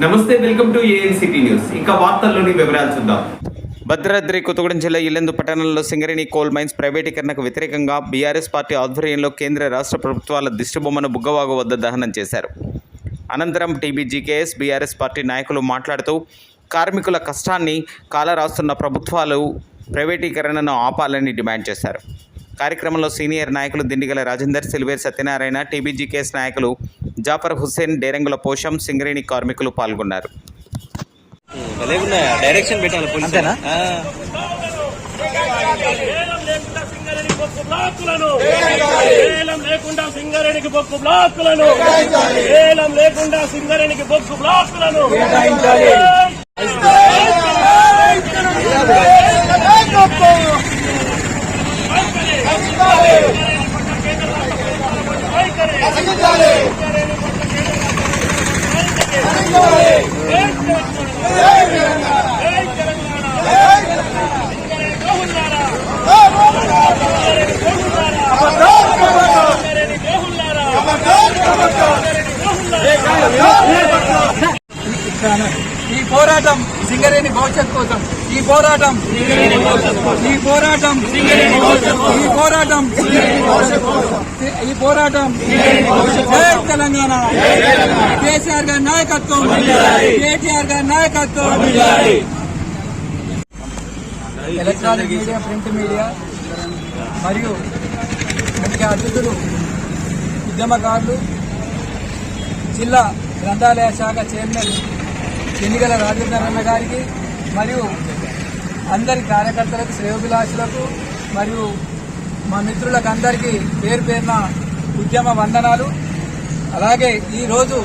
నమస్తే, welcome to ANCT news. ఇక వార్తల్లోని వివరాలు చూద్దాం. భద్రాద్రి కొత్తగూడెం జిల్లా ఇల్లెందు పట్టణంలో సింగరేణి కోల్ మైన్స్ ప్రైవేటీకరణకు వ్యతిరేకంగా బీఆర్ఎస్ పార్టీ ఆధ్వర్యంలో కేంద్ర రాష్ట్ర ప్రభుత్వాల దిష్టిబొమ్మను బుగ్గవాగు వద్ద దహనం చేశారు. అనంతరం టీబీజీకేఎస్ బీఆర్ఎస్ పార్టీ నాయకులు మాట్లాడుతూ కార్మికుల కష్టాన్ని కాలరాస్తున్న ప్రభుత్వాలు ప్రైవేటీకరణను ఆపాలని డిమాండ్ చేశారు. కార్యక్రమంలో సీనియర్ నాయకులు దిండిగల రాజేందర్, సిల్వేర్ సత్యనారాయణ, టీబీజీకేఎస్ నాయకులు జాఫర్ హుస్సేన్, డేరంగుల పోషం, సింగరేణి కార్మికులు పాల్గొన్నారు. డైరెక్షన్ పెట్టాలి పోలీసునా? లేకుండా సింగరేణికి బొక్కు బ్లాకులను లేకుండా సింగరేణికి బొక్కు బ్లాకులను ఈ పోరాటం సింగరేణి భవిష్యత్ కోసం, ఈ పోరాటం జై తెలంగాణ. కేసీఆర్ గారి నాయకత్వం, కేటీఆర్ గారి నాయకత్వం. ఎలక్ట్రానిక్ మీడియా, ప్రింట్ మీడియా మరియు ముఖ్య అతిథులు, ఉద్యమకారులు, జిల్లా గ్రంథాలయ శాఖ చైర్మన్ దిండిగల రాజేంద్రన్న గారికి మరియు అందరి కార్యకర్తలకు, శ్రేయోభిలాషులకు మరియు మా మిత్రులకు అందరికీ పేరు పేరున ఉద్యమ వందనాలు. అలాగే ఈరోజు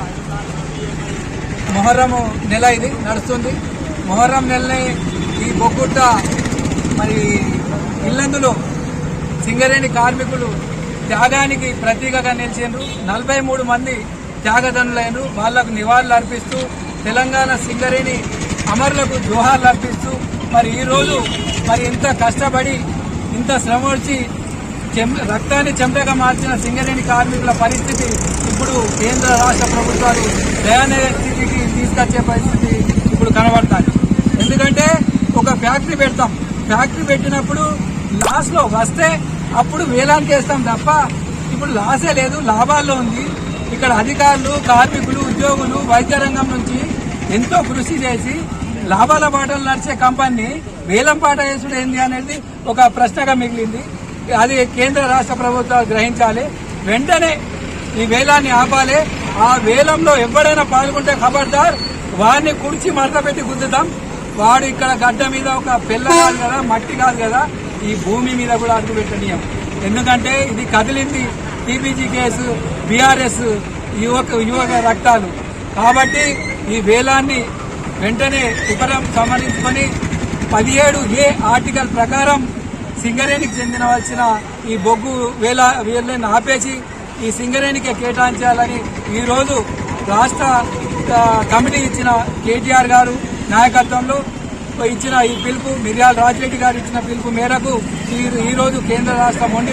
మొహర్రము నెల ఇది నడుస్తుంది. మొహర్రం నెలని ఈ బొగ్గుట్ట మరి ఇల్లందులో సింగరేణి కార్మికులు త్యాగానికి ప్రతీకగా నిలిచిండ్రు. 43 మంది త్యాగదనులైనరు. వాళ్లకు నివాళులు అర్పిస్తూ, తెలంగాణ సింగరేణి అమరులకు జోహార్లు అర్పిస్తూ మరి ఈరోజు మరి ఇంత కష్టపడి ఇంత శ్రమ వచ్చి రక్తాన్ని చెమటగా మార్చిన సింగరేణి కార్మికుల పరిస్థితి ఇప్పుడు కేంద్ర రాష్ట్ర ప్రభుత్వాలు దయానీయ స్థితికి తీసుకొచ్చే పరిస్థితి ఇప్పుడు కనబడుతుంది. ఎందుకంటే ఒక ఫ్యాక్టరీ పెడతాం, ఫ్యాక్టరీ పెట్టినప్పుడు లాస్లో వస్తే అప్పుడు వేలానికి వేస్తాం తప్ప ఇప్పుడు లాసే లేదు, లాభాల్లో ఉంది. ఇక్కడ అధికారులు, కార్మికులు, ఉద్యోగులు వైద్య రంగం నుంచి ఎంతో కృషి చేసి లాభాల బాటలు నడిచే కంపెనీ వేలం పాట వేసుడు ఏంది అనేది ఒక ప్రశ్నగా మిగిలింది. అది కేంద్ర రాష్ట్ర ప్రభుత్వాలు గ్రహించాలి. వెంటనే ఈ వేలాన్ని ఆపాలి. ఆ వేలంలో ఎవరైనా పాల్గొంటే ఖబర్దార్ వారిని కుడిచి మడత పెట్టి గుద్దుతాం. వాడు ఇక్కడ గడ్డ మీద ఒక పిల్ల కాదు కదా, మట్టి కాదు కదా, ఈ భూమి మీద కూడా అడుగు పెట్టనీయం. ఎందుకంటే ఇది కదిలింది టీబీజీకేఎస్, బీఆర్ఎస్ యువక రక్తాలు. కాబట్టి ఈ వేలాన్ని వెంటనే సంబంధించుకొని 17A ఆర్టికల్ ప్రకారం సింగరేణికి చెందినవలసిన ఈ బొగ్గు వేలను ఆపేసి ఈ సింగరేణికి కేటాయించాలని ఈరోజు రాష్ట్ర కమిటీ ఇచ్చిన కేటీఆర్ గారు నాయకత్వంలో ఇచ్చిన ఈ పిలుపు, మిర్యాల రాజిరెడ్డి గారు ఇచ్చిన పిలుపు మేరకు ఈరోజు కేంద్ర రాష్ట్ర మొండి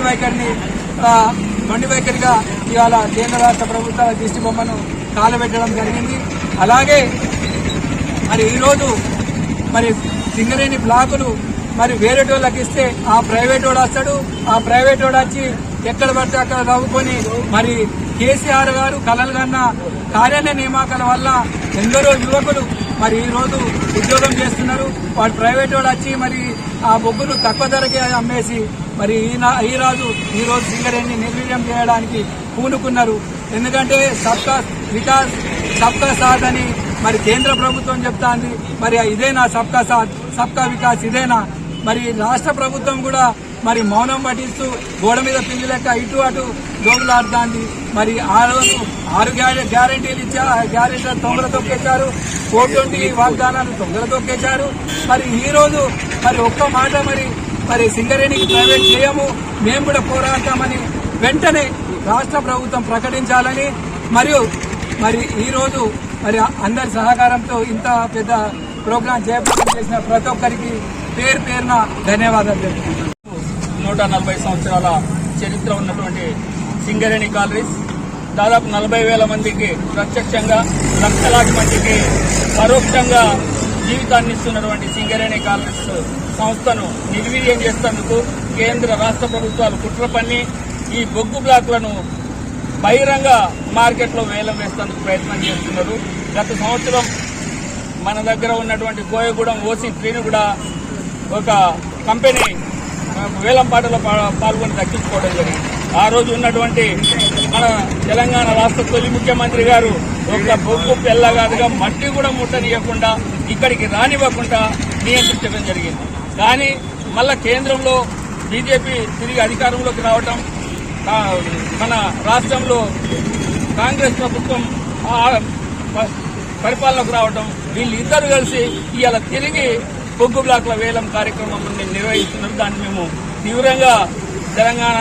వైఖరిగా ఇవాళ కేంద్ర రాష్ట్ర ప్రభుత్వాల దిష్టి బొమ్మను కాలబెట్టడం జరిగింది. అలాగే మరి ఈరోజు మరి సింగరేణి బ్లాకులు మరి వేరేటోళ్ళకి ఇస్తే ఆ ప్రైవేట్ వాడు వస్తాడు, ఆ ప్రైవేట్ వాడు వచ్చి ఎక్కడ పడితే అక్కడ నవ్వుకొని మరి కేసీఆర్ గారు కలలు కన్న కార్యాలయ నియామకాల వల్ల ఎందరో యువకులు మరి ఈరోజు ఉద్యోగం చేస్తున్నారు. వాడు ప్రైవేట్ వాడు వచ్చి మరి ఆ బొగ్గును తక్కువ ధరకే అమ్మేసి మరి ఈరోజు సింగరేణిని నిర్వీర్యం చేయడానికి పూనుకున్నారు. ఎందుకంటే సబ్కా వికాస్, సబ్కా సాథ్ అని మరి కేంద్ర ప్రభుత్వం చెప్తాంది. మరి ఇదేనా సబ్కా సాథ్, సబ్కా వికాస్ ఇదేనా? మరి రాష్ట్ర ప్రభుత్వం కూడా మరి మౌనం పఠిస్తూ గోడ మీద పిల్లి లెక్క ఇటు అటు దోగులాడుతోంది. మరి ఆ రోజు 6 గ్యారెంటీలు ఇచ్చారు, ఆ గ్యారెంటీలు తొంగల తొక్కేశారు, 420 వాగ్దానాలు తొంగల తొక్కేశారు. మరి ఈ రోజు మరి ఒక్క మాట మరి సింగరేణికి ప్రైవేట్ చేయము, మేము కూడా పోరాడతామని వెంటనే రాష్ట్ర ప్రభుత్వం ప్రకటించాలని మరియు మరి ఈ రోజు మరి అందరి సహకారంతో ఇంత పెద్ద ప్రోగ్రాం జయప్రదం చేసిన ప్రతి ఒక్కరికి పేరు పేరున ధన్యవాదాలు తెలుపుకుంటున్నాను. 140 సంవత్సరాల చరిత్ర ఉన్నటువంటి సింగరేణి కాలరీస్ దాదాపు 40,000 మందికి ప్రత్యక్షంగా, లక్షలాది మందికి పరోక్షంగా జీవితాన్ని ఇస్తున్నటువంటి సింగరేణి కాలరీస్ సంస్థను నిర్వీర్యం చేసేందుకు కేంద్ర రాష్ట్ర ప్రభుత్వాలు కుట్ర పన్ని ఈ బొగ్గు బ్లాక్లను బహిరంగ మార్కెట్లో వేలం వేసేందుకు ప్రయత్నం చేస్తున్నారు. గత సంవత్సరం మన దగ్గర ఉన్నటువంటి కోయగూడెం OC3ని కూడా ఒక కంపెనీ వేలం పాటలో పాల్గొని దక్కించుకోవడం జరిగింది. ఆ రోజు ఉన్నటువంటి మన తెలంగాణ రాష్ట్ర తొలి ముఖ్యమంత్రి గారు ఒక బొగ్గు పెల్లగాదుగా మట్టి కూడా ముట్టనియకుండా, ఇక్కడికి రానివ్వకుండా నియంత్రించడం జరిగింది. కానీ మళ్ళా కేంద్రంలో బీజేపీ తిరిగి అధికారంలోకి రావటం, మన రాష్ట్రంలో కాంగ్రెస్ ప్రభుత్వం పరిపాలనకు రావటం, వీళ్ళిద్దరూ కలిసి ఇవాళ తిరిగి బొగ్గు బ్లాక్ల వేలం కార్యక్రమం నిర్వహిస్తున్నారు. దాన్ని మేము తీవ్రంగా తెలంగాణ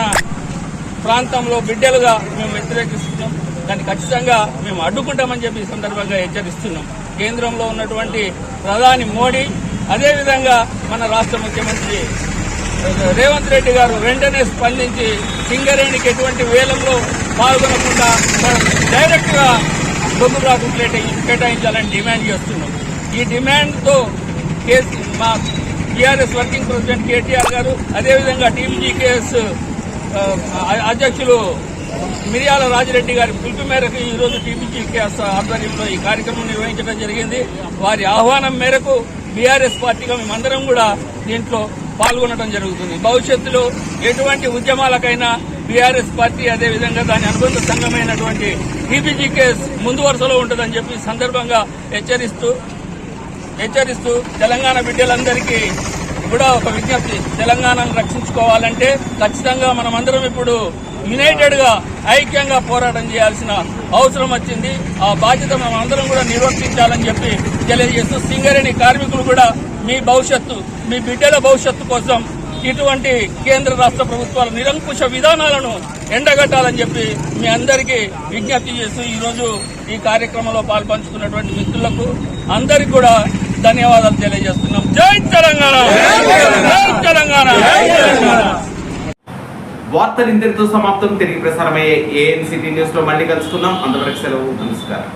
ప్రాంతంలో బిడ్డలుగా మేము వ్యతిరేకిస్తున్నాం. దాన్ని ఖచ్చితంగా మేము అడ్డుకుంటామని చెప్పి ఈ సందర్భంగా హెచ్చరిస్తున్నాం. కేంద్రంలో ఉన్నటువంటి ప్రధాని మోడీ, అదేవిధంగా మన రాష్ట్ర ముఖ్యమంత్రి రేవంత్ రెడ్డి గారు వెంటనే స్పందించి సింగరేణికి ఎటువంటి వేలంలో పాల్గొనకుండా డైరెక్ట్ గా బొగ్గు బ్లాక్ కేటాయించాలని డిమాండ్ చేస్తున్నాం. ఈ డిమాండ్తో మా టీఆర్ఎస్ వర్కింగ్ ప్రెసిడెంట్ కేటీఆర్ గారు, అదేవిధంగా టీబీజీకేఎస్ అధ్యక్షులు మిర్యాల రాజిరెడ్డి గారి పిలుపు మేరకు ఈ రోజు టీబీజీకేఎస్ ఆధ్వర్యంలో ఈ కార్యక్రమం నిర్వహించడం జరిగింది. వారి ఆహ్వానం మేరకు బీఆర్ఎస్ పార్టీగా మేమందరం కూడా దీంట్లో పాల్గొనడం జరుగుతుంది. భవిష్యత్తులో ఎటువంటి ఉద్యమాలకైనా బీఆర్ఎస్ పార్టీ, అదేవిధంగా దాని అనుబంధ సంఘమైనటువంటి టీబీజీకేఎస్ ముందు వరుసలో ఉంటుందని చెప్పి సందర్భంగా హెచ్చరిస్తూ తెలంగాణ బిడ్డలందరికీ కూడా ఒక విజ్ఞప్తి. తెలంగాణను రక్షించుకోవాలంటే ఖచ్చితంగా మనమందరం ఇప్పుడు యునైటెడ్ గా, ఐక్యంగా పోరాటం చేయాల్సిన అవసరం వచ్చింది. ఆ బాధ్యత మనమందరం కూడా నిర్వర్తించాలని చెప్పి తెలియజేస్తూ, సింగరేణి కార్మికులు కూడా మీ భవిష్యత్తు, మీ బిడ్డల భవిష్యత్తు కోసం ఇటువంటి కేంద్ర రాష్ట్ర ప్రభుత్వాల నిరంకుశ విధానాలను ఎండగట్టాలని చెప్పి మీ అందరికీ విజ్ఞప్తి చేస్తూ ఈరోజు ఈ కార్యక్రమంలో పాల్పంచుకున్నటువంటి మిత్రులకు అందరికీ కూడా ధన్యవాదాలు తెలియజేస్తున్నాం. జై తెలంగాణ, జై తెలంగాణ. వార్తలు ఇంతటితో సమాప్తం. తిరిగి ప్రసారమయ్యే ANCT న్యూస్ లో మళ్ళీ కలుసుకుందాం. అంతవరకు సెలవు. నమస్కారం.